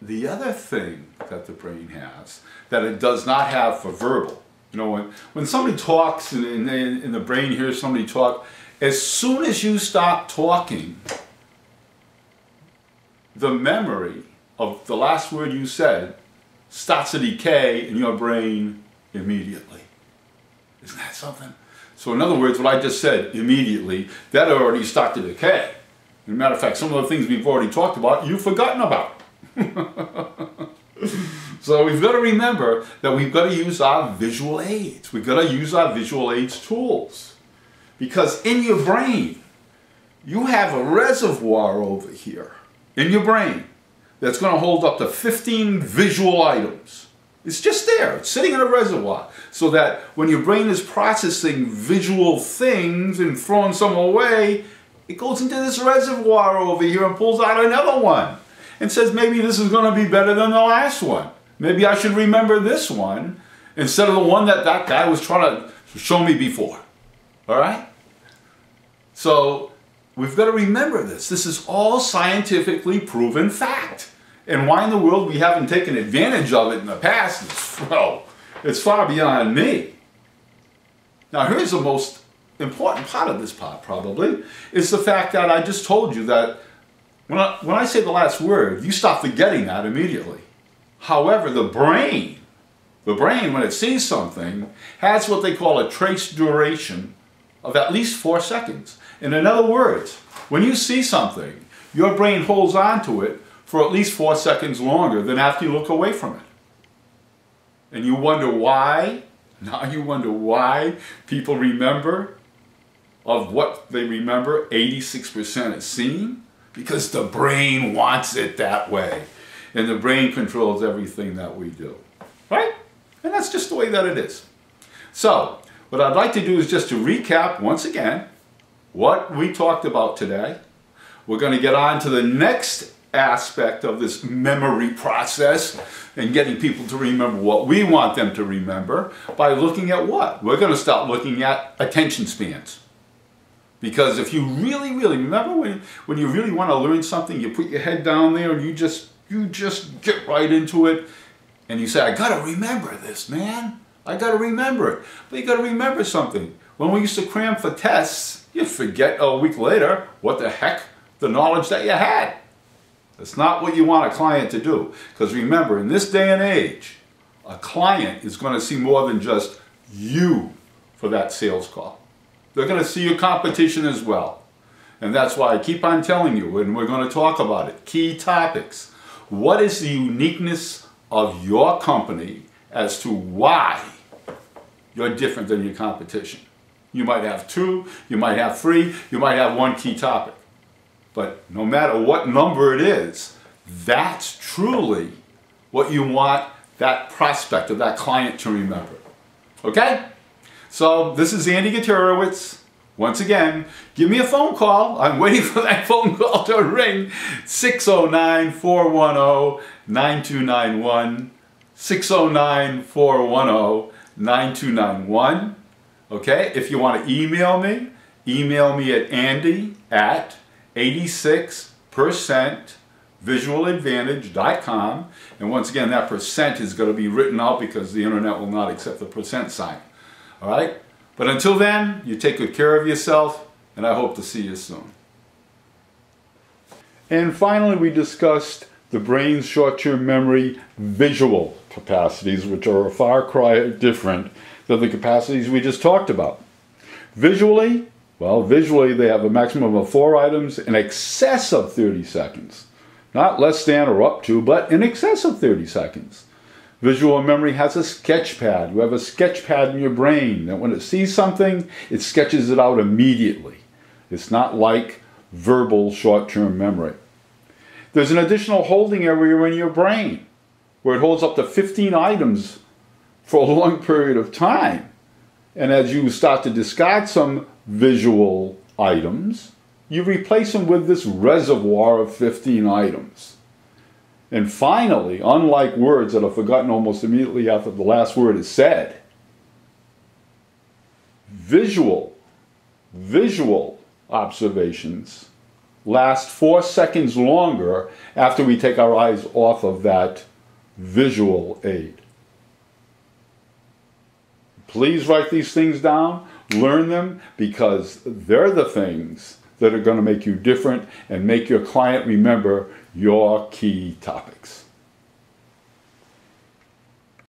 the other thing that the brain has that it does not have for verbal, you know, when somebody talks and the brain hears somebody talk, as soon as you stop talking, the memory of the last word you said starts to decay in your brain immediately. Isn't that something? So in other words, what I just said, immediately, that already started to decay. As a matter of fact, some of the things we've already talked about, you've forgotten about. So we've got to remember that we've got to use our visual aids. We've got to use our visual aids tools. Because in your brain, you have a reservoir over here in your brain that's going to hold up to 15 visual items. It's just there. It's sitting in a reservoir. So that when your brain is processing visual things and throwing some away, it goes into this reservoir over here and pulls out another one and says, maybe this is going to be better than the last one. Maybe I should remember this one instead of the one that that guy was trying to show me before. All right? So we've got to remember this. This is all scientifically proven fact. And why in the world we haven't taken advantage of it in the past is, well, it's far beyond me. Now here's the most important part of this part probably, is the fact that I just told you that when I say the last word, you stop forgetting that immediately. However, the brain, when it sees something, has what they call a trace duration of at least 4 seconds. And in other words, when you see something, your brain holds on to it for at least 4 seconds longer than after you look away from it. And you wonder why? Now you wonder why people remember, of what they remember, 86% is seen? Because the brain wants it that way. And the brain controls everything that we do. Right? And that's just the way that it is. So, what I'd like to do is just to recap once again what we talked about today. We're going to get on to the next aspect of this memory process and getting people to remember what we want them to remember by looking at what? We're going to start looking at attention spans. Because if you really, remember when you really want to learn something, you put your head down there and you just get right into it and you say, I got to remember this, man. I got to remember it. But you got to remember something. When we used to cram for tests, you'd forget a week later what the heck the knowledge that you had. That's not what you want a client to do. Because remember, in this day and age, a client is going to see more than just you for that sales call. They're going to see your competition as well. And that's why I keep on telling you, and we're going to talk about it, key topics. What is the uniqueness of your company as to why you're different than your competition? You might have 2, you might have 3, you might have 1 key topic. But no matter what number it is, that's truly what you want that prospect or that client to remember. Okay? So this is Andy Gutierrez. Once again, give me a phone call. I'm waiting for that phone call to ring. 609-410-9291. 609-410-9291. Okay? If you want to email me at andy@86%visualadvantage.com. And once again, that percent is going to be written out because the internet will not accept the percent sign. All right? But until then, you take good care of yourself, and I hope to see you soon. And finally, we discussed the brain's short-term memory visual capacities, which are a far cry different than the capacities we just talked about. Visually, well, visually they have a maximum of 4 items in excess of 30 seconds. Not less than or up to, but in excess of 30 seconds. Visual memory has a sketch pad. You have a sketch pad in your brain that when it sees something, it sketches it out immediately. It's not like verbal short-term memory. There's an additional holding area in your brain where it holds up to 15 items for a long period of time. And as you start to discard some visual items, you replace them with this reservoir of 15 items. And finally, unlike words that are forgotten almost immediately after the last word is said, visual observations last 4 seconds longer after we take our eyes off of that visual aid. Please write these things down, learn them, because they're the things that are going to make you different and make your client remember your key topics.